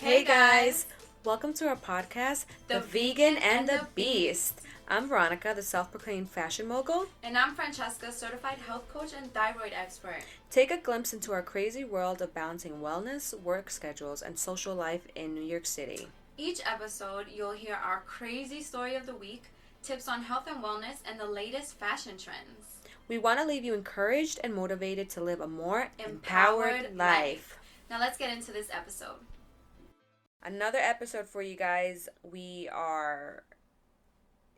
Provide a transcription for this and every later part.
Hey guys, welcome to our podcast, The Vegan and the Beast. I'm Veronica, the self-proclaimed fashion mogul. And I'm Francesca, certified health coach and thyroid expert. Take a glimpse into our crazy world of balancing wellness, work schedules, and social life in New York City. Each episode, you'll hear our crazy story of the week, tips on health and wellness, and the latest fashion trends. We want to leave you encouraged and motivated to live a more empowered life. Now let's get into this episode. Another episode for you guys. We are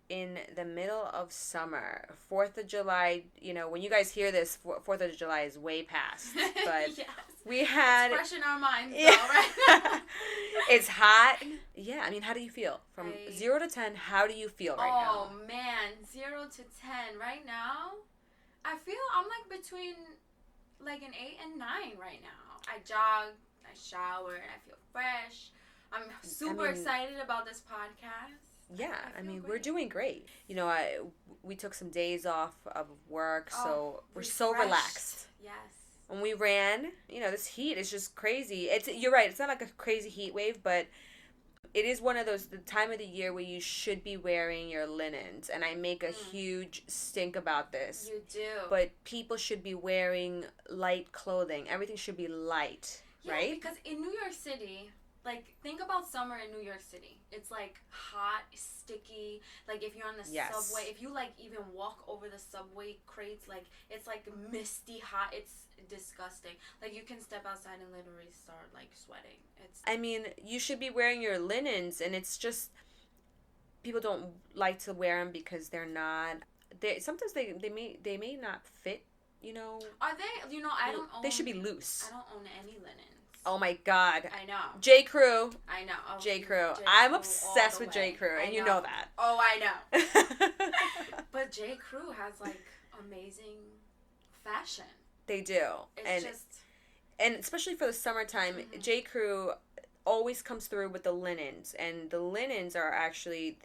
in the middle of summer. 4th of July, when you guys hear this, 4th of July is way past. But yes. We had... It's fresh in our minds, yeah. though, right? It's hot. Yeah, how do you feel? From 0 to 10, how do you feel right now? Oh, man. 0 to 10. Right now, I feel I'm between an 8 and 9 right now. I jog, I shower, and I feel fresh. I'm super excited about this podcast. Yeah, we're doing great. We took some days off of work, so we're so relaxed. Yes. When we ran, this heat is just crazy. You're right, it's not like a crazy heat wave, but it is one of the time of the year where you should be wearing your linens, and I make a huge stink about this. You do. But people should be wearing light clothing. Everything should be light, right? Yeah, because in New York City... think about summer in New York City. It's, hot, sticky. If you're on the subway, if you, even walk over the subway crates, it's, misty hot. It's disgusting. You can step outside and literally start, sweating. You should be wearing your linens, and it's just... People don't like to wear them because they're not... Sometimes they may not fit, Are they? I don't own... They should be loose. I don't own any linens. Oh my God. I know. J. Crew. I know. Oh, J. Crew. I'm obsessed with J. Crew, and you know that. Oh, I know. But J. Crew has, amazing fashion. They do. And especially for the summertime, J. Crew always comes through with the linens, and the linens are actually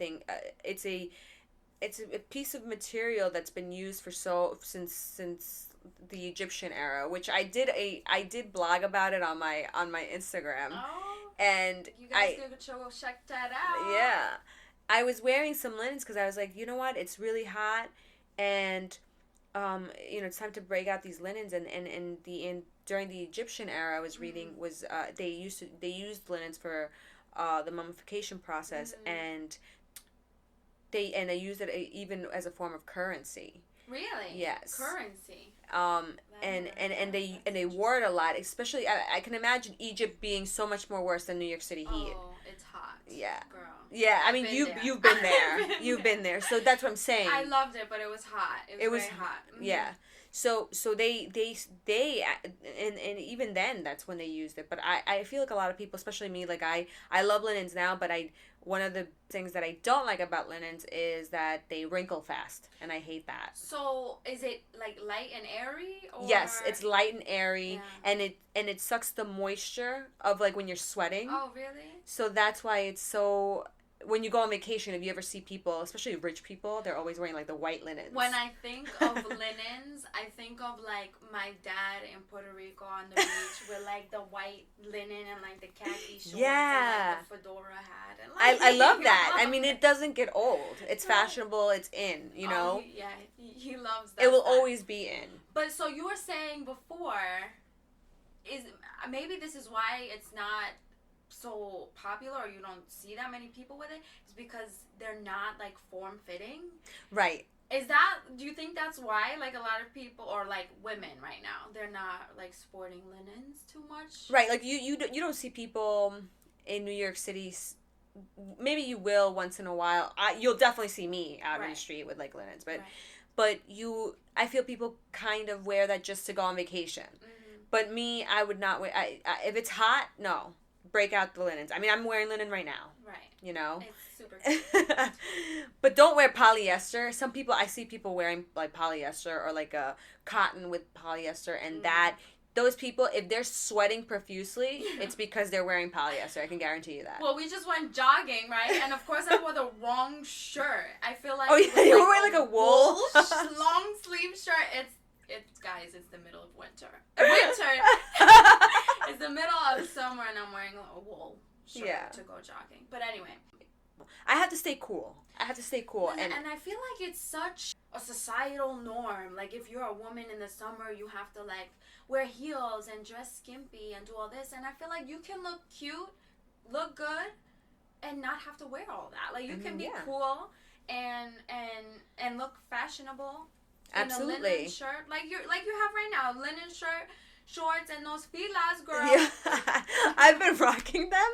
it's a piece of material that's been used for since the Egyptian era, which I did blog about it on my Instagram. Oh, and you guys go check that out. Yeah, I was wearing some linens because I was like, you know what, it's really hot, and it's time to break out these linens. And during the Egyptian era, I was reading they used linens for the mummification process, and they used it even as a form of currency. Really? Yes. Currency. And they wore it a lot, especially I can imagine Egypt being so much more worse than New York City heat. Oh, it's hot. Yeah. Girl. Yeah, you've been there. You've been there. So that's what I'm saying. I loved it, but it was hot. It was very hot. Mm-hmm. Yeah. So they and even then that's when they used it. But I feel like a lot of people, especially me, I love linens now, but one of the things that I don't like about linens is that they wrinkle fast, and I hate that. So is it light and airy? Or... Yes, it's light and airy, and it sucks the moisture of when you're sweating. Oh, really? So that's why it's so... When you go on vacation, if you ever see people, especially rich people, they're always wearing the white linens. When I think of linens, I think of my dad in Puerto Rico on the beach with the white linen and the khaki shorts and the fedora hat. And, I love that. It doesn't get old. It's fashionable. It's in. Oh, yeah, he loves that. It will always be in. But so you were saying before, maybe this is why it's not so popular, or you don't see that many people with it, is because they're not form-fitting. Right. Do you think that's why a lot of people, or women right now, they're not sporting linens too much? Right. You don't see people in New York City. Maybe you will once in a while. You'll definitely see me out in the street with linens, but I feel people kind of wear that just to go on vacation. Mm-hmm. But me, I would not wear. If it's hot, no. Break out the linens. I'm wearing linen right now. Right. It's super cute. But don't wear polyester. I see people wearing polyester or a cotton with polyester, and those people, if they're sweating profusely, it's because they're wearing polyester. I can guarantee you that. Well, we just went jogging, right? And of course I wore the wrong shirt. I feel like... Oh, yeah, you were wearing a wool? long sleeve shirt. Guys, it's the middle of winter. It's the middle of summer, and I'm wearing a wool shirt to go jogging. But anyway. I have to stay cool. And I feel like it's such a societal norm. Like, if you're a woman in the summer, you have to, like, wear heels and dress skimpy and do all this. And I feel like you can look cute, look good, and not have to wear all that. Like, you can be cool and look fashionable. Absolutely. In a linen shirt, like you have right now, linen shirt, shorts, and those filas, girl. Yeah. I've been rocking them.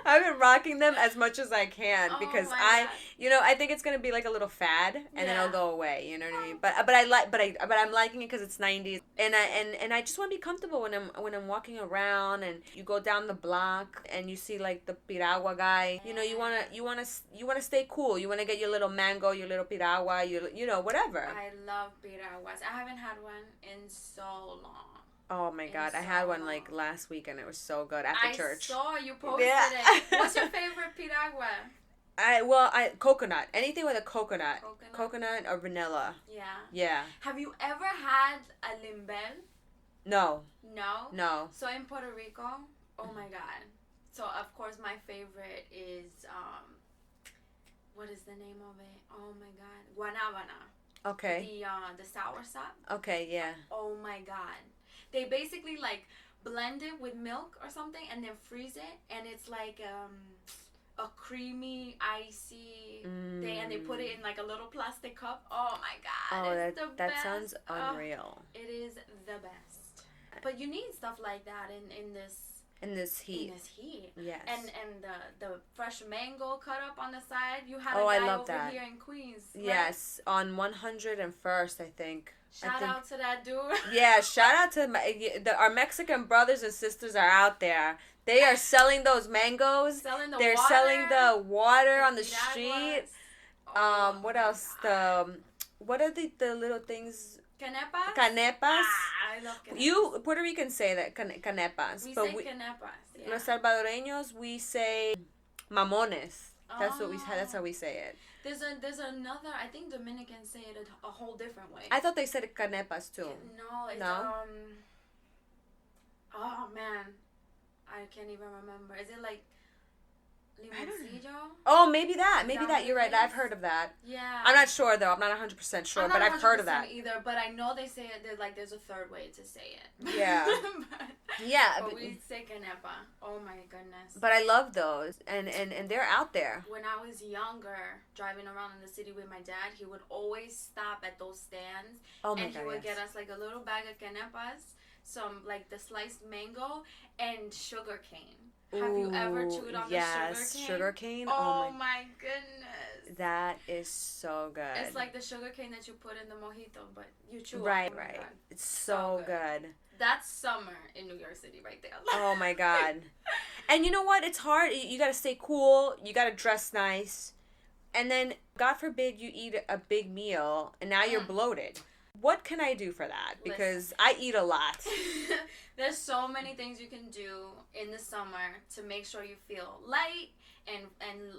I've been rocking them as much as I can because I think it's gonna be like a little fad and then it'll go away. You know what I mean? But I'm liking it because it's 90s and I just want to be comfortable when I'm walking around and you go down the block and you see like the piragua guy. You know, you wanna stay cool. You wanna get your little mango, your little piragua, you know whatever. I love piraguas. I haven't had one in so long. Oh my God, I had one like last week and it was so good after church. I saw you posted it. What's your favorite piragua? Coconut. Anything with a coconut. Coconut or vanilla. Yeah. Yeah. Have you ever had a limbel? No. No? No. So in Puerto Rico, oh my God. So of course my favorite is, what is the name of it? Oh my God. Guanábana. Okay. The sour sop. Okay, yeah. Oh my God. They basically like blend it with milk or something and then freeze it, and it's like a creamy, icy thing, and they put it in like a little plastic cup. Oh my God. Oh, it's the that best. sounds unreal. It is the best. But you need stuff like that in this heat. In this heat. Yes. And the fresh mango cut up on the side. You had a guy I love over that. Here in Queens. Right? Yes, on 101st, I think. Shout out to that dude. Yeah, shout out to our Mexican brothers and sisters are out there. They are selling those mangoes. They're selling the water on the street. Oh, what else? What are the little things? Canepas? Canepas. I love canepas. You Puerto Ricans say that canepas. We say canepas. Yeah. Los Salvadoreños we say mamones. That's how we say it. There's another. I think Dominicans say it a whole different way. I thought they said canepas too. No, it's oh man, I can't even remember. Is it like limoncillo? Oh, maybe that. You're right. I've heard of that. Yeah. I'm not sure though. I'm not 100% sure, but I've heard of that either. But I know they say it. There's a third way to say it. Yeah. But we say canepa. Oh my goodness. But I love those, and they're out there. When I was younger, driving around in the city with my dad, he would always stop at those stands, and he would get us like a little bag of canepas, some like the sliced mango, and sugar cane. Have you ever chewed on the sugar cane? Oh my goodness. That is so good. It's like the sugar cane that you put in the mojito, but you chew it. Right. It's so good. That's summer in New York City right there. Oh my God. And you know what? It's hard. You got to stay cool. You got to dress nice. And then, God forbid, you eat a big meal and now you're bloated. What can I do for that? Because I eat a lot. There's so many things you can do in the summer to make sure you feel light and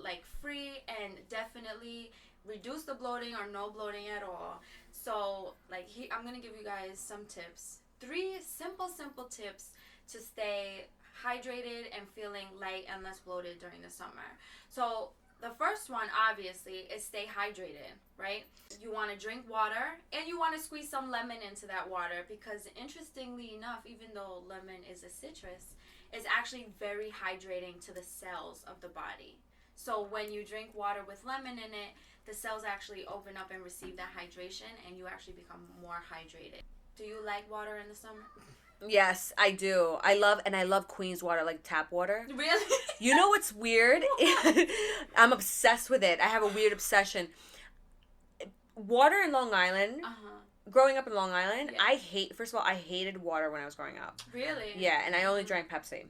like free, and definitely reduce the bloating or no bloating at all. So like I'm gonna give you guys some tips. 3 simple tips to stay hydrated and feeling light and less bloated during the summer. So the first one, obviously, is stay hydrated, right? You want to drink water, and you want to squeeze some lemon into that water because, interestingly enough, even though lemon is a citrus, it's actually very hydrating to the cells of the body. So when you drink water with lemon in it, the cells actually open up and receive that hydration, and you actually become more hydrated. Do you like water in the summer? Yes, I do. I love Queens water, like tap water. Really? You know what's weird? I'm obsessed with it. I have a weird obsession. Water in Long Island. Growing up in Long Island, first of all, I hated water when I was growing up. Really? Yeah, and I only drank Pepsi.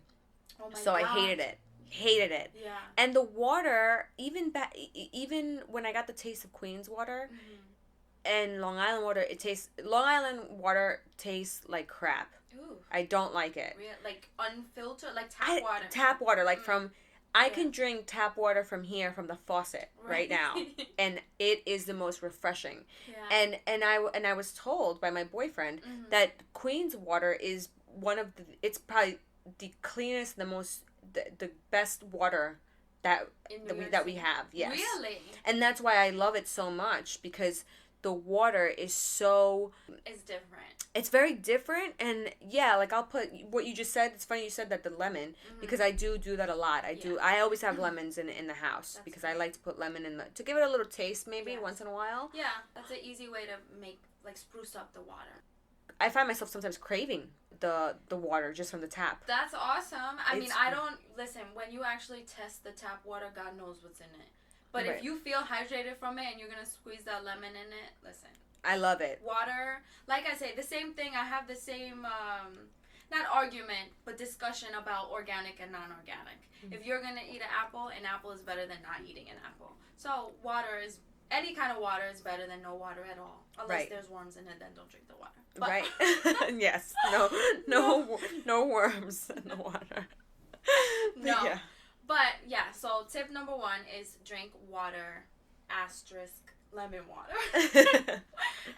Oh my God. I hated it. Yeah. And the water, even when I got the taste of Queens water, and Long Island water tastes like crap. Ooh. I don't like it. Really? Like unfiltered, like tap water. Tap water, like I can drink tap water from here, from the faucet right now, and it is the most refreshing. Yeah. And I was told by my boyfriend that Queens water is it's probably the cleanest, the most the best water that we have. Yes. Really? And that's why I love it so much, because the water is so... It's different. It's very different, and yeah, like I'll put what you just said. It's funny you said that, the lemon, because I do that a lot. I always have lemons in the house. That's because great. I like to put lemon to give it a little taste, maybe once in a while. Yeah, that's an easy way to make, like, spruce up the water. I find myself sometimes craving the water just from the tap. That's awesome. I mean, I don't... Listen, when you actually test the tap water, God knows what's in it. But if you feel hydrated from it and you're going to squeeze that lemon in it, listen. I love it. Water, like I say, the same thing. I have the same, not argument, but discussion about organic and non-organic. Mm-hmm. If you're going to eat an apple is better than not eating an apple. So any kind of water is better than no water at all. Unless there's worms in it, then don't drink the water. But, right. Yes. No worms in the water. No. Yeah. But, yeah, so tip number 1 is drink water, * lemon water.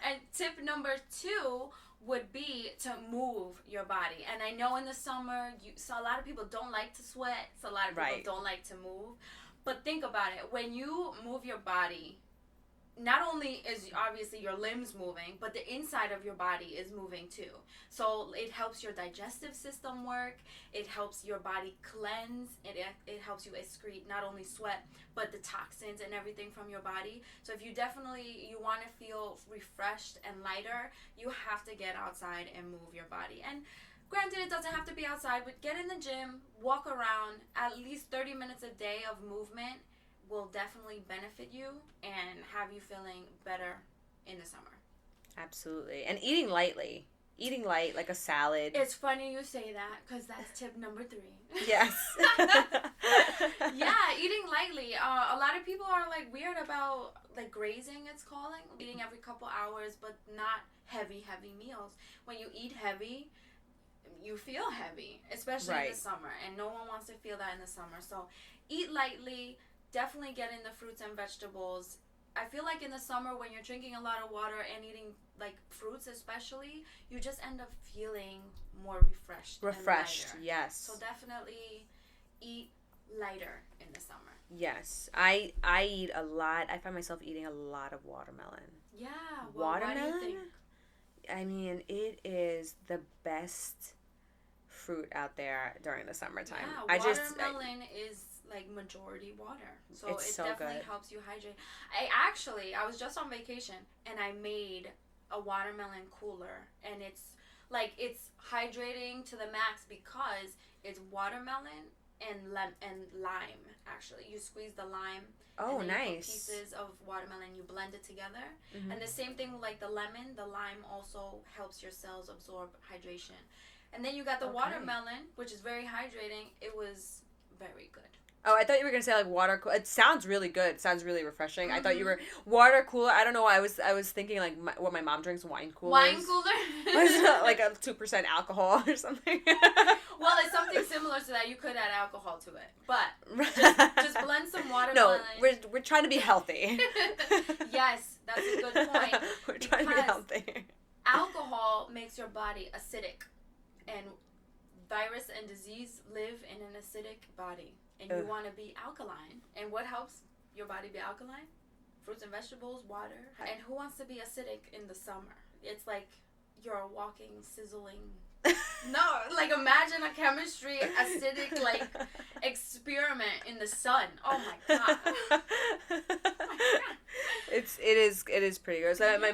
And tip number 2 would be to move your body. And I know in the summer, so a lot of people don't like to sweat. So a lot of people don't like to move. But think about it. When you move your body, not only is obviously your limbs moving, but the inside of your body is moving too. So it helps your digestive system work. It helps your body cleanse. It helps you excrete not only sweat, but the toxins and everything from your body. So if you want to feel refreshed and lighter, you have to get outside and move your body. And granted, it doesn't have to be outside, but get in the gym, walk around, at least 30 minutes a day of movement will definitely benefit you and have you feeling better in the summer. Absolutely. And eating light, like a salad. It's funny you say that, because that's tip number 3. Yes. Yeah, eating lightly. A lot of people are like weird about like grazing, it's calling. Eating every couple hours, but not heavy meals. When you eat heavy, you feel heavy, especially in the summer. And no one wants to feel that in the summer. So eat lightly. Definitely get in the fruits and vegetables. I feel like in the summer when you're drinking a lot of water and eating like fruits especially, you just end up feeling more refreshed. Yes. So definitely eat lighter in the summer. Yes. I eat a lot. I find myself eating a lot of watermelon. Yeah. Well, watermelon? Why do you think? I mean, it is the best fruit out there during the summertime. Yeah, watermelon is like majority water, so it definitely helps you hydrate. I was just on vacation and I made a watermelon cooler, and it's hydrating to the max because it's watermelon and lime. Actually, you squeeze the lime. Oh, and then nice. You put pieces of watermelon, you blend it together. Mm-hmm. And the same thing with like the lemon, the lime also helps your cells absorb hydration. And then you got the watermelon, which is very hydrating. It was very good. Oh, I thought you were going to say like water cooler. It sounds really good. It sounds really refreshing. Mm-hmm. I thought you were water cooler. I don't know why. I was thinking like what my mom drinks, wine coolers. Wine cooler? Like a 2% alcohol or something. Well, it's something similar to that. You could add alcohol to it. But just blend some watermelon. No, we're trying to be healthy. Yes, that's a good point. We're trying to be healthy. Alcohol makes your body acidic. And virus and disease live in an acidic body. And you want to be alkaline. And what helps your body be alkaline? Fruits and vegetables, water. And who wants to be acidic in the summer? It's like you're a walking, sizzling... No, like imagine a chemistry acidic like experiment in the sun. Oh my god. Oh my god. It is pretty gross. Yeah. My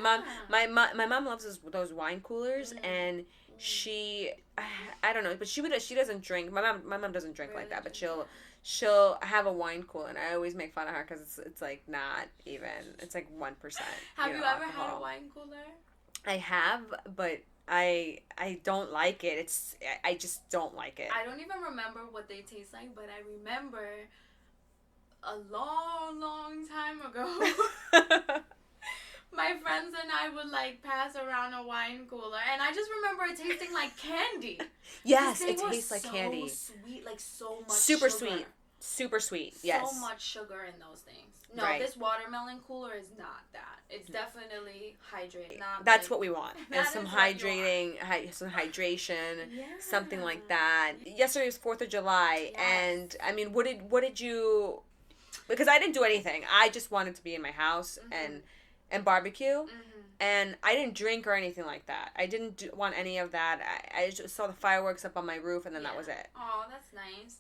mom loves those wine coolers, and she, I don't know, but she doesn't drink. My mom doesn't drink like that, but she'll have a wine cooler, and I always make fun of her because it's like not even. It's like 1%. Have you ever had a wine cooler? I have, but I don't like it. I just don't like it. I don't even remember what they taste like, but I remember a long time ago. My friends and I would like pass around a wine cooler, and I just remember it tasting like candy. Yes, it tastes like candy. Sweet, like so much super sugar. Sweet. Super sweet. Yes. So much sugar in those things. No, right. This watermelon cooler is not that. It's definitely hydrating. That's what we want. And some hydrating, some hydration, something like that. Yesterday was 4th of July, and I mean, what did you? Because I didn't do anything. I just wanted to be in my house and barbecue. And I didn't drink or anything like that. I didn't want any of that. I just saw the fireworks up on my roof, and then that was it. Oh, that's nice.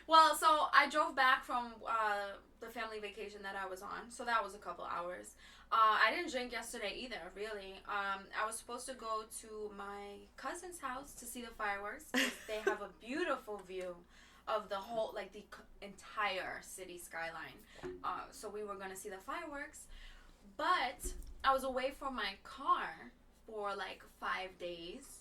Well, so I drove back from the family vacation that I was on. So that was a couple hours. I didn't drink yesterday either, really. I was supposed to go to my cousin's house to see the fireworks. They have a beautiful view of the whole, like, the entire city skyline. So we were going to see the fireworks. But I was away from my car for, like, 5 days.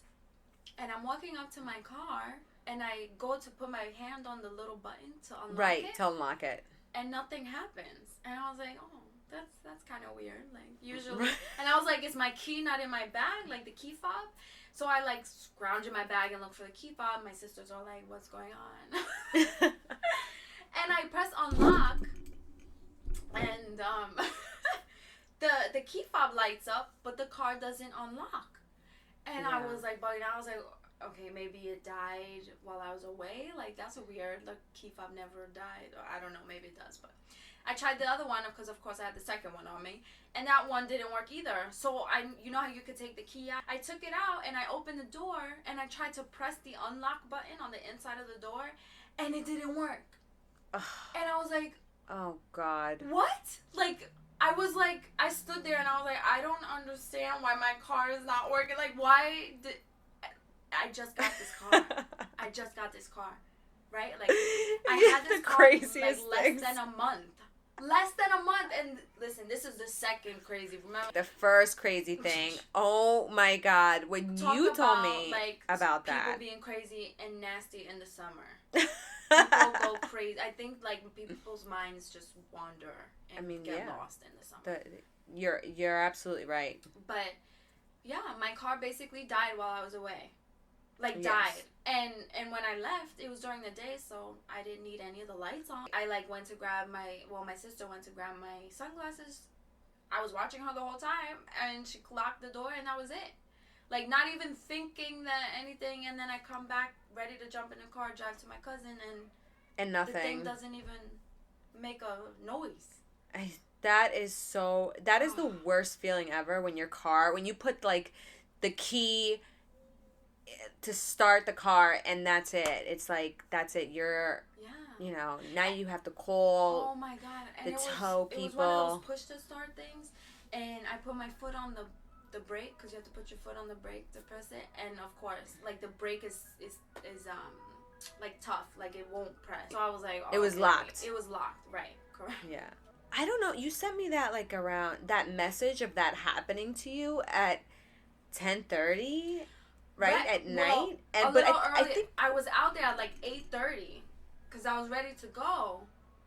And I'm walking up to my car, and I go to put my hand on the little button to unlock it. Right, to unlock it. And nothing happens. And I was like, oh, that's kind of weird. Like, usually. And I was like, is my key not in my bag? Like, the key fob? So I, like, scrounge in my bag and look for the key fob. My sisters are like, what's going on? And I press unlock, and the key fob lights up, but the car doesn't unlock. And I was like bugging out. I was like, okay, maybe it died while I was away. Like, that's weird. The key fob never died. I don't know. Maybe it does. But I tried the other one because, of course, I had the second one on me. And that one didn't work either. So, you know how you could take the key out? I took it out, and I opened the door, and I tried to press the unlock button on the inside of the door, and it didn't work. And I was like... Oh, God. What? Like... I stood there and I was like, I don't understand why my car is not working. Like, why did... I just got this car. Right? Like, I had this car less than a month. And listen, this is the second crazy. Remember? The first crazy thing. Oh, my God. When you told me about that. People being crazy and nasty in the summer. People go crazy. I think, like, people's minds just wander and get lost in the summer. You're absolutely right. But, yeah, my car basically died while I was away. Like, died. And when I left, it was during the day, so I didn't need any of the lights on. I, like, went to grab my sister went to grab my sunglasses. I was watching her the whole time, and she locked the door, and that was it. Like, not even thinking that anything, and then I come back ready to jump in the car, drive to my cousin, and nothing. The thing doesn't even make a noise. That is the worst feeling ever when you put, like, the key to start the car, and that's it. It's like, that's it. You're, you know, now you have to call my God. And the tow people. It was one of those push-to-start things, and I put my foot on the brake, because you have to put your foot on the brake to press it, and of course, like, the brake is like, tough, like, it won't press. So I was like, it was locked. It was locked, right? Correct. Yeah. I don't know. You sent me that, like, around that message of that happening to you at 10:30, right? At night. And but I think I was out there at like 8:30, because I was ready to go,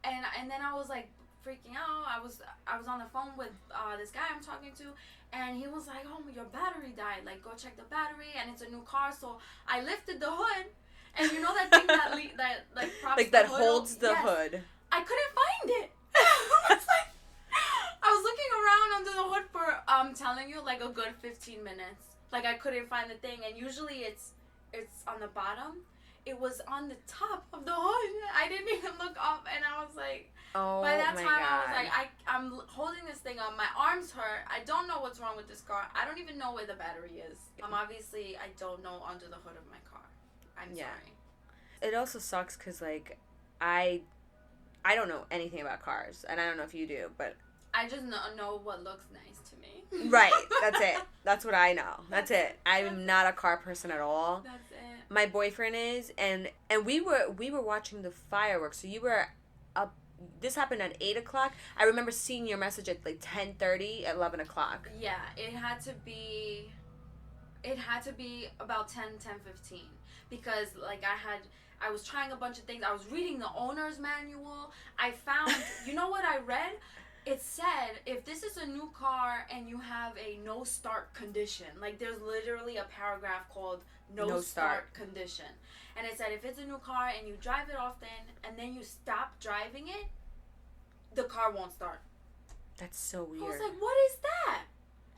and then I was like freaking out. I was on the phone with this guy I'm talking to, and he was like, "Oh, your battery died. Like, go check the battery, and it's a new car." So I lifted the hood, and you know that thing that like props like that holds the hood. I couldn't find it. I was looking around under the hood for I'm telling you, like, a good 15 minutes. Like, I couldn't find the thing, and usually it's on the bottom. It was on the top of the hood. I didn't even look up, and I was like, by that time, God. I was like, I'm holding this thing up. My arms hurt. I don't know what's wrong with this car. I don't even know where the battery is. Obviously, I don't know under the hood of my car. I'm sorry. It also sucks because, like, I don't know anything about cars, and I don't know if you do, but I just know what looks nice to me. Right. That's it. That's what I know. That's it. I'm not a car person at all. That's it. My boyfriend is, and we were watching the fireworks. So you were up. This happened at 8:00. I remember seeing your message at like 10:30, 11:00. Yeah, it had to be about 10:15, because like I was trying a bunch of things. I was reading the owner's manual. I found, you know what I read? it said if this is a new car and you have a no start condition, like there's literally a paragraph called no start condition, and it said if it's a new car and you drive it often and then you stop driving it, the car won't start. That's so weird. I was like, what is that?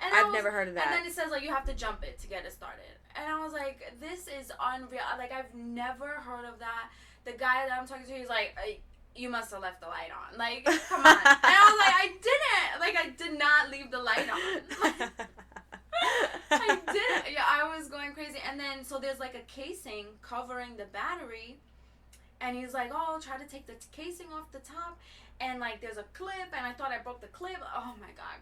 And I've never heard of that. And then it says like you have to jump it to get it started. And I was like, this is unreal. Like I've never heard of that. The guy that I'm talking to, he's like, you must have left the light on. Like, come on. And I was like, I didn't. Like, I did not leave the light on. I didn't. Yeah, I was going crazy. And then, so there's like a casing covering the battery. And he's like, oh, try to take the casing off the top. And like, there's a clip. And I thought I broke the clip. Oh my God.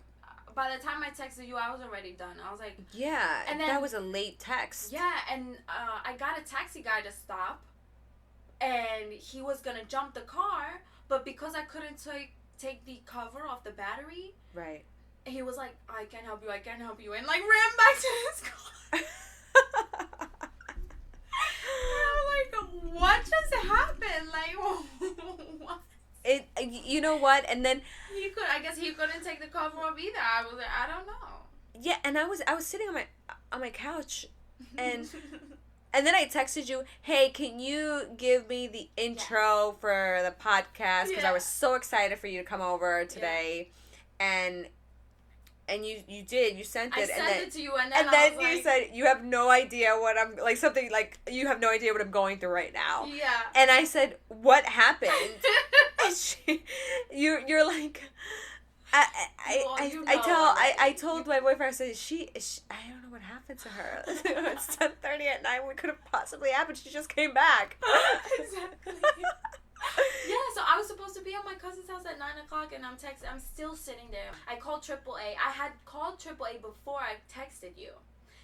By the time I texted you, I was already done. I was like... Yeah, and then, that was a late text. Yeah, and I got a taxi guy to stop. And he was going to jump the car. But because I couldn't take the cover off the battery... Right. He was like, I can't help you, I can't help you. And like, ran back to his car. And I was like, what just happened? Like, what? You know what? And then I guess he couldn't take the cover off either. I was like, I don't know. Yeah, and I was sitting on my couch, and then I texted you, hey, can you give me the intro for the podcast? Because I was so excited for you to come over today, and you did. You sent it. I sent it to you, and then you said you have no idea what I'm like. Something like you have no idea what I'm going through right now. Yeah. And I said, what happened? And you're like, I told my boyfriend, I said, she I don't know what happened to her. It's 10:30 at night. What could have possibly happened? She just came back. Exactly. Yeah, so I was supposed to be at my cousin's house at 9 o'clock, and I'm still sitting there. I called AAA. I had called AAA before I texted you,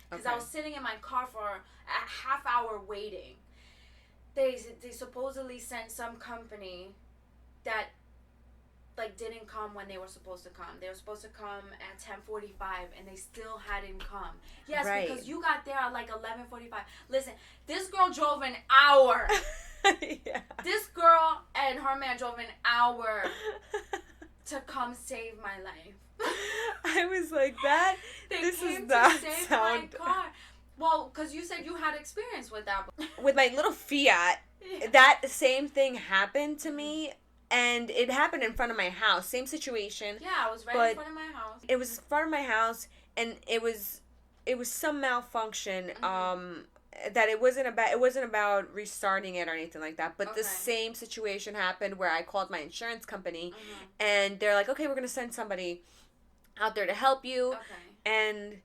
because I was sitting in my car for a half hour waiting. They supposedly sent some company that like didn't come when they were supposed to come. They were supposed to come at 10:45, and they still hadn't come. Yes, because you got there at like 11:45. Listen, this girl drove an hour. Yeah. This girl and her man drove an hour to come save my life. I was like, that. This came is not to save my car. Well, because you said you had experience with that. With my little Fiat, that same thing happened to me, and it happened in front of my house. Same situation. Yeah, I was right in front of my house. It was in front of my house, and it was some malfunction. That it wasn't about restarting it or anything like that, but the same situation happened where I called my insurance company, and they're like, okay, we're gonna send somebody out there to help you. And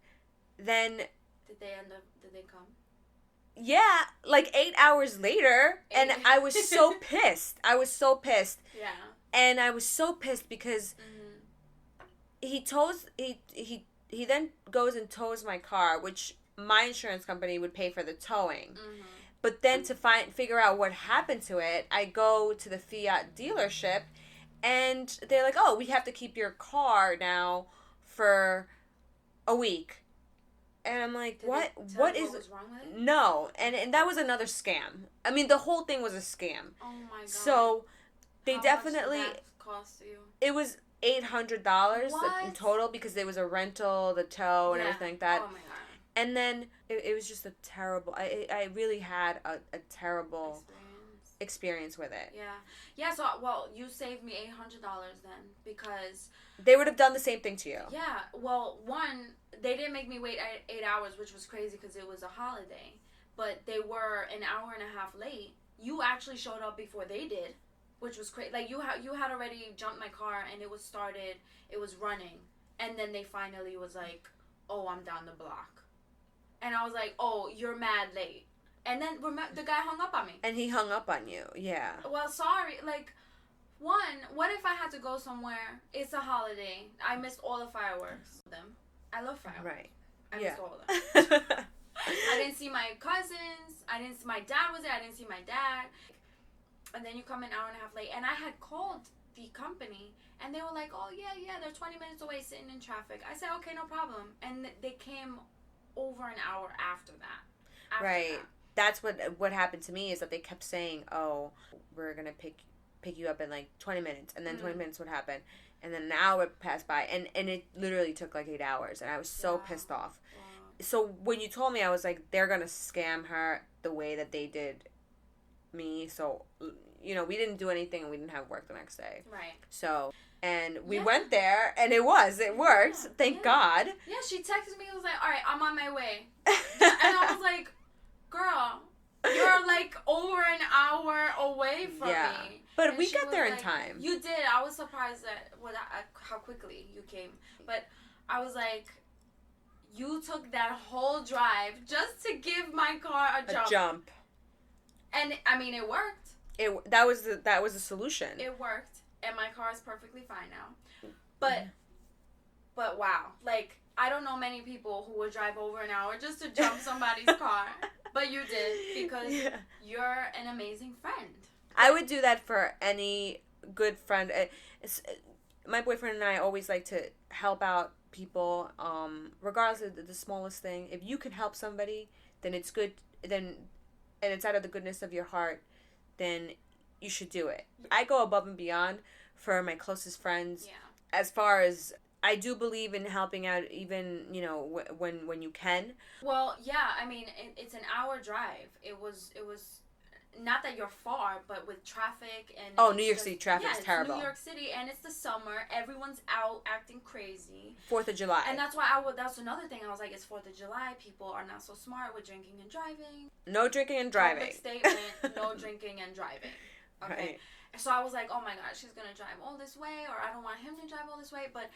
then did they come? Yeah, like 8 hours later, and I was so pissed. Yeah. And I was so pissed because he then goes and tows my car, which my insurance company would pay for the towing. But then to figure out what happened to it, I go to the Fiat dealership, and they're like, oh, we have to keep your car now for a week. And I'm like, what is what was wrong with it? No. And that was another scam. I mean, the whole thing was a scam. Oh my God. So they How definitely much did that cost you? It was $800 in total, because there was a rental, the tow, and everything like that. Oh my God. And then it was just a terrible... I really had a terrible experience with it. Yeah. Yeah, so, well, you saved me $800 then, because... They would have done the same thing to you. Yeah. Well, one, they didn't make me wait 8 hours, which was crazy because it was a holiday. But they were an hour and a half late. You actually showed up before they did, which was crazy. Like, you had already jumped my car, and it was started, it was running. And then they finally was like, oh, I'm down the block. And I was like, oh, you're mad late. And then the guy hung up on me. And he hung up on you, yeah. Well, sorry. Like, one, what if I had to go somewhere? It's a holiday. I missed all the fireworks. I love fireworks. Right. I missed all of them. I didn't see my cousins. My dad was there. I didn't see my dad. And then you come an hour and a half late. And I had called the company, and they were like, oh, yeah, they're 20 minutes away sitting in traffic. I said, okay, no problem. And they came over an hour after that. Right. That's what happened to me, is that they kept saying, oh, we're going to pick pick you up in like 20 minutes, and then 20 minutes would happen, and then an hour would pass by, and it literally took like 8 hours, and I was so pissed off. Wow. So when you told me, I was like, they're gonna scam her the way that they did me. So, you know, we didn't do anything, and we didn't have work the next day. Right. So, and we went there, and it worked. Thank God. Yeah, she texted me. It was like, all right, I'm on my way. And I was like, girl, you're like over an hour away from me. But and we got there in time. You did. I was surprised at how quickly you came. But I was like, you took that whole drive just to give my car a jump. And I mean, it worked. That was the solution. It worked, and my car is perfectly fine now. But wow, like, I don't know many people who would drive over an hour just to jump somebody's car. But you did, because you're an amazing friend. I would do that for any good friend. My boyfriend and I always like to help out people, regardless of the smallest thing. If you can help somebody, then it's good. And it's out of the goodness of your heart, then you should do it. I go above and beyond for my closest friends. Yeah. As far as I do believe in helping out, even, you know, when you can. Well, yeah, I mean, it's an hour drive. It was not that you're far, but with traffic and... Oh, New York City traffic is terrible. New York City, and it's the summer. Everyone's out acting crazy. 4th of July. And that's why that's another thing. I was like, it's 4th of July. People are not so smart with drinking and driving. No drinking and driving. Public statement, no drinking and driving. Okay. Right. So I was like, oh my God, she's going to drive all this way, or I don't want him to drive all this way. But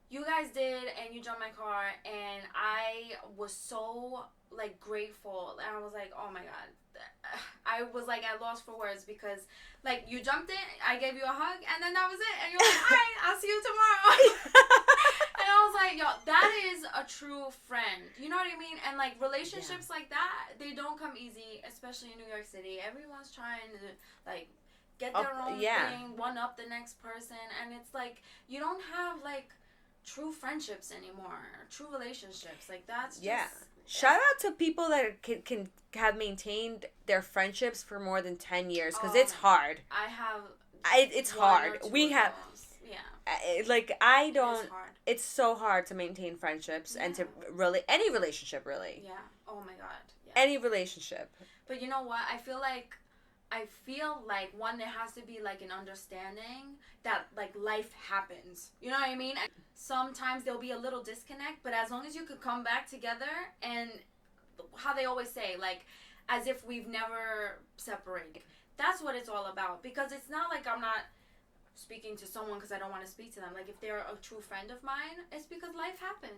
you guys did, and you jumped my car, and I was so, like, grateful. And I was like, oh my God. I was like at loss for words, because like you jumped in, I gave you a hug, and then that was it, and you're like, all right, I'll see you tomorrow. And I was like, yo, that is a true friend, you know what I mean? And like relationships like that, they don't come easy, especially in New York City. Everyone's trying to like get their own thing, one up the next person, and it's like you don't have like true friendships anymore, true relationships. Like that's just shout out to people that can have maintained their friendships for more than 10 years, because it's hard. I have. It's hard. We have. Yeah. Like I don't. It's so hard to maintain friendships and to really any relationship really. Yeah. Oh my God. Yeah. Any relationship. But you know what? I feel like one, there has to be like an understanding that like life happens. You know what I mean? And sometimes there'll be a little disconnect, but as long as you could come back together, and how they always say, like, as if we've never separated. That's what it's all about. Because it's not like I'm not speaking to someone because I don't want to speak to them. Like, if they're a true friend of mine, it's because life happened.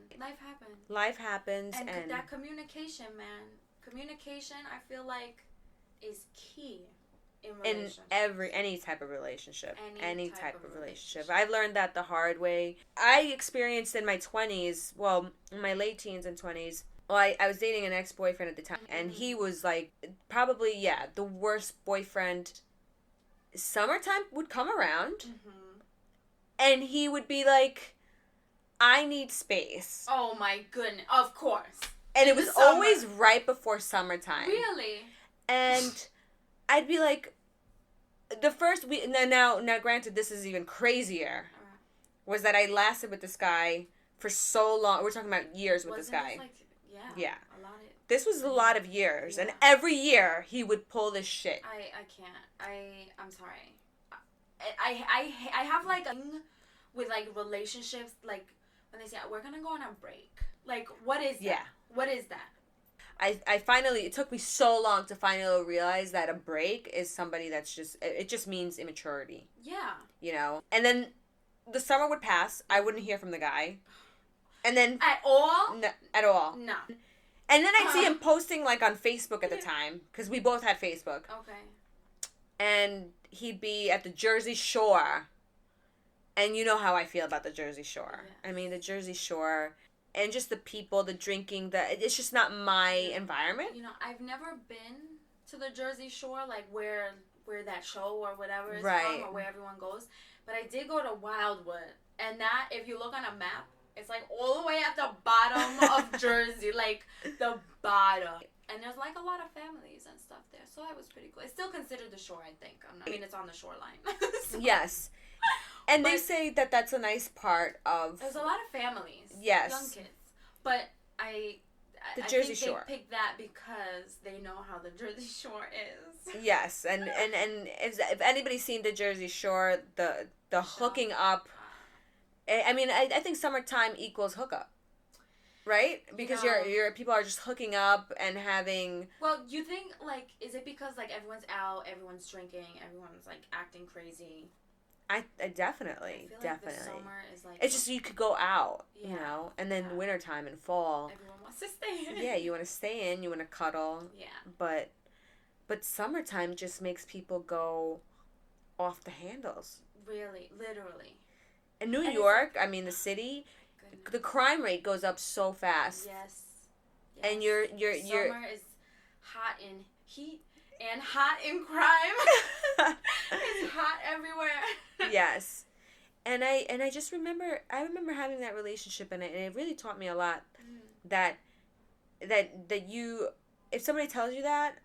Life happens. And that communication, man. Communication, I feel like, is key. In any type of relationship. Any type of relationship. I've learned that the hard way. I experienced in my 20s, well, in my late teens and 20s, well, I was dating an ex-boyfriend at the time, and he was like, probably, the worst boyfriend. Summertime would come around, and he would be like, I need space. Oh my goodness, of course. And it was always right before summertime. Really? And I'd be like, the first week, now granted, this is even crazier, was that I lasted with this guy for so long. We're talking about years with this guy. Yeah. A lot of this was a lot of years, and every year he would pull this shit. I can't. I'm sorry. I have like a thing with like relationships, like when they say we're gonna go on a break. Like, what is that? Yeah. What is that? I finally, it took me so long to finally realize that a break is somebody that's it just means immaturity. Yeah. You know? And then the summer would pass. I wouldn't hear from the guy. And then... At all? No, at all. No. And then I'd see him posting, like, on Facebook at the time. Because we both had Facebook. Okay. And he'd be at the Jersey Shore. And you know how I feel about the Jersey Shore. Yeah. I mean, the Jersey Shore... And just the people, the drinking, it's just not my environment. You know, I've never been to the Jersey Shore, like where that show or whatever is from, or where everyone goes. But I did go to Wildwood, and that, if you look on a map, it's like all the way at the bottom of Jersey, like the bottom. And there's like a lot of families and stuff there, so that was pretty cool. It's still considered the shore, I think. I mean, it's on the shoreline. So. Yes. And they say that that's a nice part of... There's a lot of families. Yes. Young kids. But the Jersey Shore. They picked that because they know how the Jersey Shore is. Yes, and if anybody's seen the Jersey Shore, the hooking up... I mean, I think summertime equals hookup. Right? Because your people are just hooking up and having... Well, you think, like, is it because, like, everyone's out, everyone's drinking, everyone's, like, acting crazy? I definitely, I feel definitely. Like the summer is, like... It's just you could go out, you know? And then wintertime and fall... Everyone wants to stay in. Yeah, you want to stay in, you want to cuddle. Yeah. But summertime just makes people go off the handles. Really, literally. In New York, I mean, the city... The crime rate goes up so fast. Yes. And you're summer is hot in heat and hot in crime. It's hot everywhere. Yes. And I just remember having that relationship, and it really taught me a lot. That you, if somebody tells you that,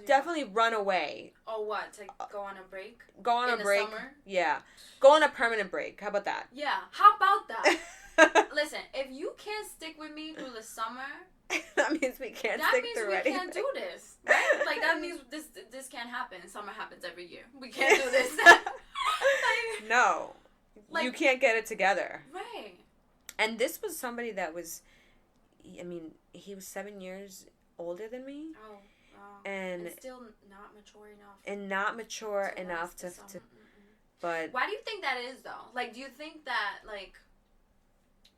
definitely run away. Oh, what? To go on a break? Go on in a break. Summer? Yeah. Go on a permanent break. How about that? Yeah. How about that? Listen, if you can't stick with me through the summer... that means we can't stick through anything. That means we can't do this. Right? Like, that means this can't happen. Summer happens every year. We can't do this. No. Like, you can't get it together. Right. And this was somebody that was... I mean, he was 7 years older than me. Oh. And still not mature enough. And not mature enough to but... Why do you think that is, though? Like, do you think that, like,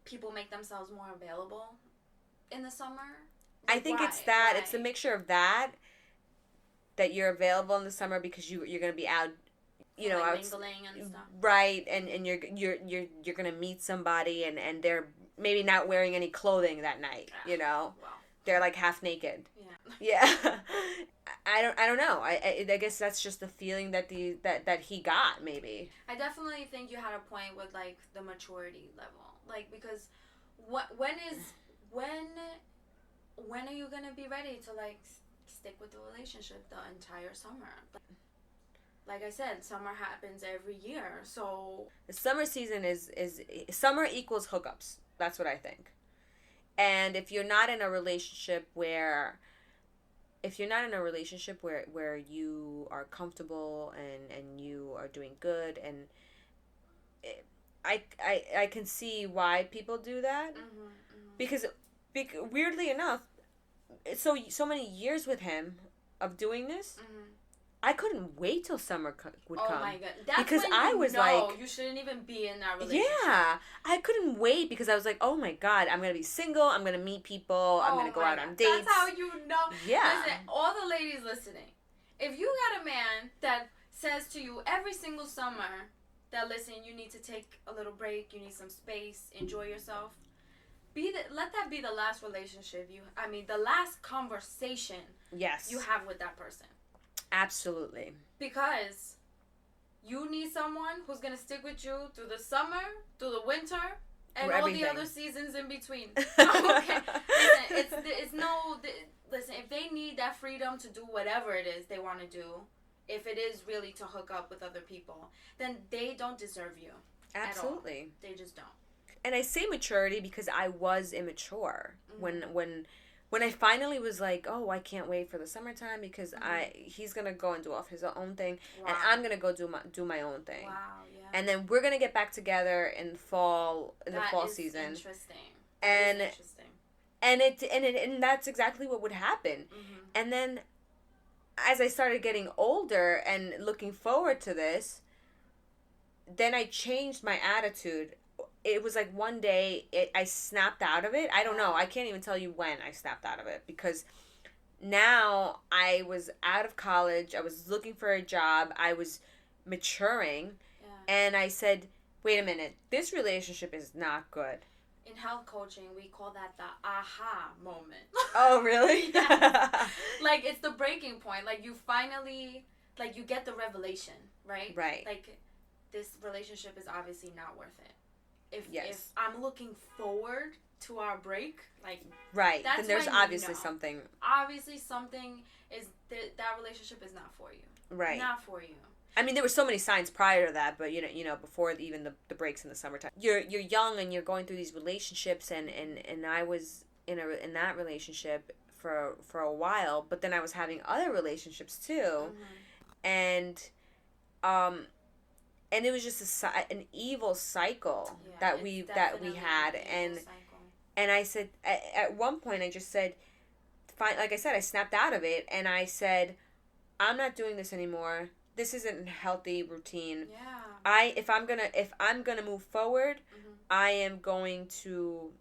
people make themselves more available in the summer? Like, I think it's that. Why? It's a mixture of that you're available in the summer because you're going to be out, you know, like mingling and stuff. Right, and you're going to meet somebody and they're maybe not wearing any clothing that night, you know? Wow. They're like half naked. Yeah. Yeah. I don't know. I guess that's just the feeling that that he got, maybe. I definitely think you had a point with, like, the maturity level. Like, because when are you going to be ready to, like, stick with the relationship the entire summer? Like I said, summer happens every year, so... The summer season is summer equals hookups. That's what I think. And if you're not in a relationship where you are comfortable and you are doing good, and I can see why people do that. Because weirdly enough, so many years with him of doing this, I couldn't wait till summer would come. Oh my god! That's because when I was like, you shouldn't even be in that relationship. Yeah, I couldn't wait because I was like, oh my god, I'm gonna be single. I'm gonna meet people. I'm gonna go out on dates. That's how you know. Yeah. Listen, all the ladies listening, if you got a man that says to you every single summer that, listen, you need to take a little break, you need some space, enjoy yourself. Let that be the last relationship the last conversation. Yes. You have with that person. Absolutely. Because you need someone who's going to stick with you through the summer, through the winter, and everything. All the other seasons in between. Okay. Listen, if they need that freedom to do whatever it is they want to do, if it is really to hook up with other people, then they don't deserve you. Absolutely. At all. They just don't. And I say maturity because I was immature when I finally was like, oh, I can't wait for the summertime because he's gonna go and do off his own thing, and I'm gonna go do my own thing. Wow, yeah. And then we're gonna get back together in the fall season. Interesting. And interesting. And that's exactly what would happen. And then, as I started getting older and looking forward to this, then I changed my attitude. It was like one day I snapped out of it. I don't know. I can't even tell you when I snapped out of it because now I was out of college. I was looking for a job. I was maturing. Yeah. And I said, wait a minute. This relationship is not good. In health coaching, we call that the aha moment. Oh, really? Yeah. Like, it's the breaking point. Like, you finally, like, you get the revelation, right? Right. Like, this relationship is obviously not worth it. If I'm looking forward to our break, like right, then there's obviously something. Obviously, something is that relationship is not for you. Right. Not for you. I mean, there were so many signs prior to that, but you know, before even the breaks in the summertime, you're young and you're going through these relationships, and I was in that relationship for a while, but then I was having other relationships too, and it was just an evil cycle that we had, and I said at one point I just said, fine, like I said, I snapped out of it, and I said, I'm not doing this anymore. This isn't a healthy routine. Yeah. If I'm gonna move forward, I am going to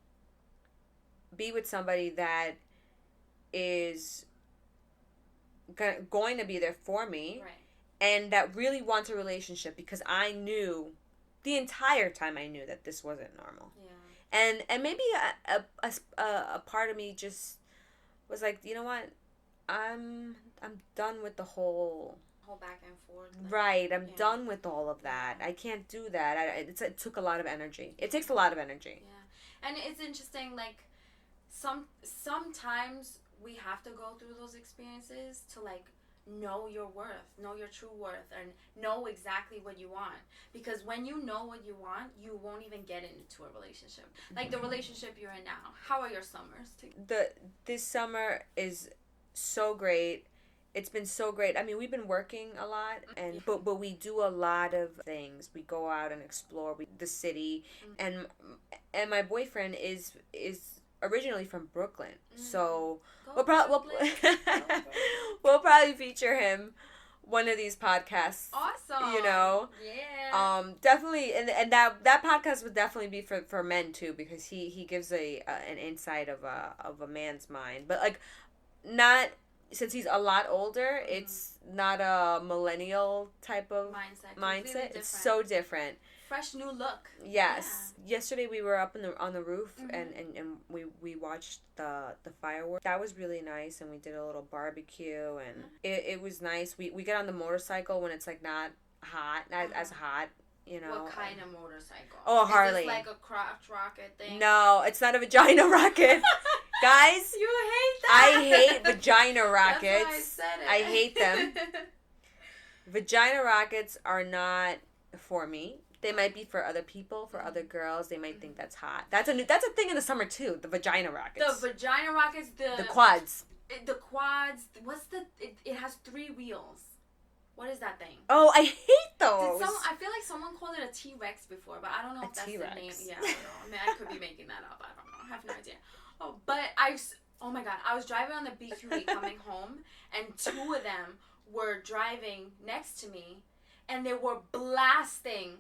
be with somebody that is going to be there for me, right, and that really wants a relationship, because I knew the entire time, I knew that this wasn't normal. Yeah. And maybe a part of me just was like, you know what, I'm done with the whole back and forth. Right, I'm done with all of that. I can't do that. It took a lot of energy. It takes a lot of energy. Yeah, and it's interesting. Like sometimes we have to go through those experiences to like know your worth, know your true worth, and know exactly what you want. Because when you know what you want, you won't even get into a relationship. Like the relationship you're in now. How are your summers? This summer is so great. It's been so great. I mean, we've been working a lot, but we do a lot of things. We go out and explore the city, and my boyfriend is originally from Brooklyn, so we'll probably feature him one of these podcasts. Awesome. You know. Yeah. Definitely, and that podcast would definitely be for men too, because he gives an insight of a man's mind, but like not. Since he's a lot older, it's not a millennial type of mindset. It's so different. Fresh new look. Yes. Yeah. Yesterday we were up on the roof, and we watched the fireworks. That was really nice, and we did a little barbecue, and it was nice. We get on the motorcycle when it's like not hot, not as hot. You know. What kind of motorcycle? Oh, a Harley. Is this like a crotch rocket thing? No, it's not a vagina rocket. Guys, you hate that. I hate vagina rockets. That's why I said it. I hate them. Vagina rockets are not for me. They might be for other people, for other girls. They might think that's hot. That's a thing in the summer too. The vagina rockets. The vagina rockets. The quads. The quads. What's the? It has 3 wheels. What is that thing? Oh, I hate those. I feel like someone called it a T-Rex before, but I don't know if that's T-Rex. The name. Yeah, I don't know. I mean, I could be making that up. I don't know. I have no idea. Oh, but oh my God, I was driving on the BQE coming home, and 2 of them were driving next to me, and they were blasting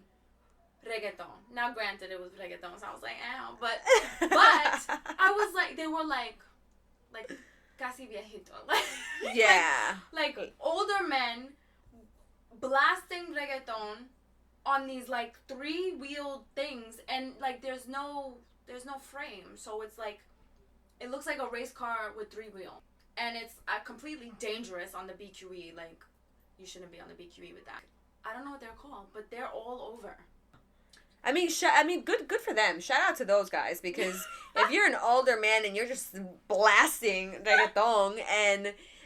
reggaeton. Now, granted, it was reggaeton, so I was like, ow, but I was like, they were like casi viejito, yeah, like older men blasting reggaeton on these like 3-wheeled things, and like there's no frame, so it's like it looks like a race car with 3 wheels, and it's completely dangerous on the BQE. Like, you shouldn't be on the BQE with that. I don't know what they're called, but they're all over. I mean, good for them. Shout out to those guys, because if you're an older man and you're just blasting reggaeton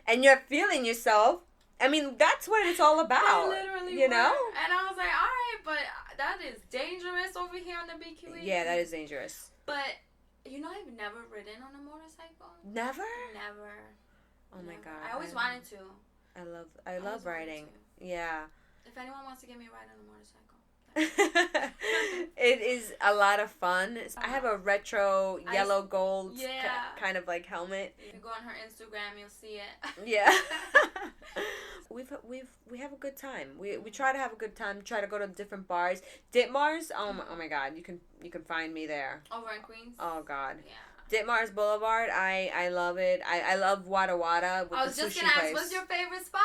and you're feeling yourself, I mean, that's what it's all about. They literally you know? And I was like, all right, but that is dangerous over here on the BQE. Yeah, that is dangerous. But, you know, I've never ridden on a motorcycle. Never? Never. Oh my God. I always wanted to. I love riding. Yeah. If anyone wants to get me a ride on a motorcycle. It is a lot of fun. I have a retro yellow gold kind of like helmet. If you go on her Instagram, you'll see it. Yeah. we have a good time. We try to have a good time. Try to go to different bars. Ditmars. Oh my God. You can find me there. Over in Queens. Oh God. Yeah. Ditmars Boulevard. I love it. I love Wada Wada. I was just gonna ask, what's your favorite spot?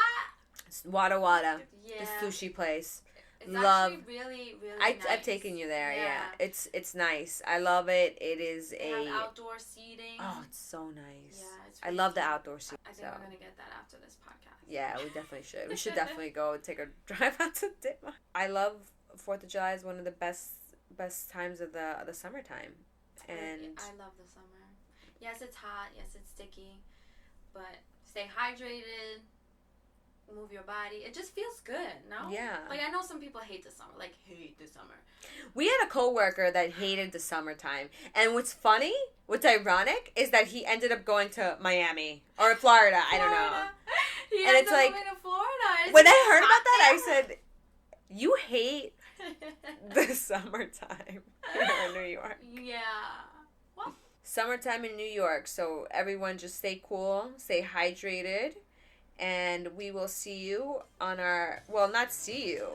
Wada Wada. Yeah. The sushi place. It's actually really, really nice. I've taken you there, yeah. It's nice. I love it. It is they have outdoor seating. Oh, it's so nice. Yeah, it's I love the outdoor seating. I think we're going to get that after this podcast. Yeah, we definitely should. We should definitely go take a drive out to Ditmar. I love 4th of July is one of the best times of the summertime. And I love the summer. Yes, it's hot. Yes, it's sticky. But stay hydrated. Move your body. It just feels good, no? Yeah. Like, I know some people hate the summer. Like, hate the summer. We had a coworker that hated the summertime. And what's funny, what's ironic, is that he ended up going to Miami. Or Florida, I don't know. He and ends it's up like, moving to Florida. when I heard about that, I said, you hate the summertime here in New York. Yeah. Well. Summertime in New York. So everyone just stay cool, stay hydrated. And we will see you on our, well, not see you.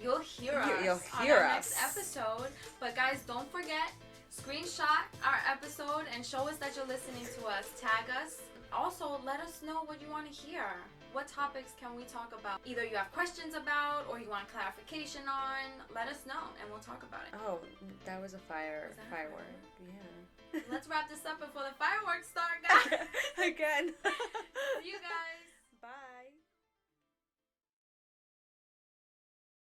You'll hear us on our next episode. But guys, don't forget, screenshot our episode and show us that you're listening to us. Tag us. Also, let us know what you want to hear. What topics can we talk about? Either you have questions about or you want clarification on. Let us know and we'll talk about it. Oh, that was a firework. Yeah. Let's wrap this up before the fireworks start, guys. Again. See you guys.